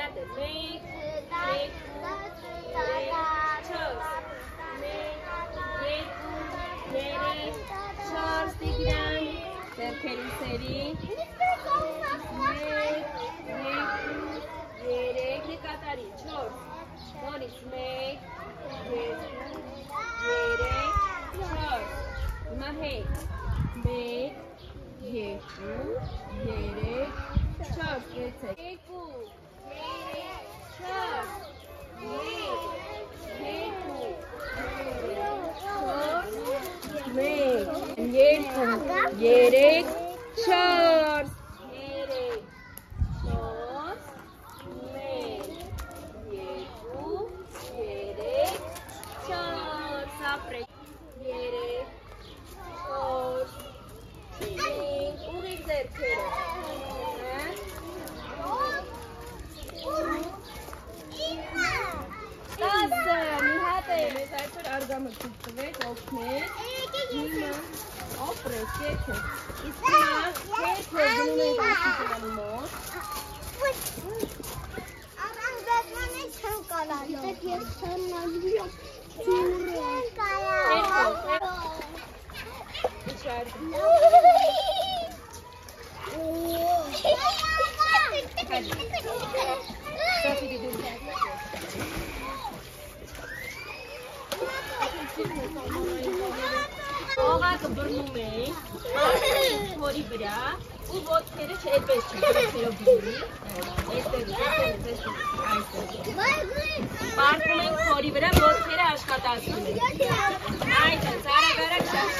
Հատը մեկ, չորս, մեկ, երկու, երեք, չորս Տիգրան, ձեռքերի սերի, մեկ, երկու, երեք, նկատարի, չորս, նորից մեկ, երկու, երեք, չորս, հիմա հետ, մեկ, երկու, երեք, չորս, կեցեք, երկու, երեք, չորս, մեկ, երկու, երեք, չորս, ապրեք, երեք, չորս, հինգ, ուղիղ ձեռքերը, տասը, մի հատ է, մեզ այսօր արգամը ցույց տվեք, օգնեք, հիմա, ապրեք, եկեք, իսկ հիմա, հետ գնում ենք ասիկալու մոտ, Առանձնանից չեմ կարալ, դեք ես չեմ նազվիով, Օղակը բռնում ենք, փորի վրա ու ոտքերը չեպես չգրքերով բռնի, պարկում ենք փորի վրա, ոտքերը աշխատացնում ենք, այդ է, ծարագարակ շաշ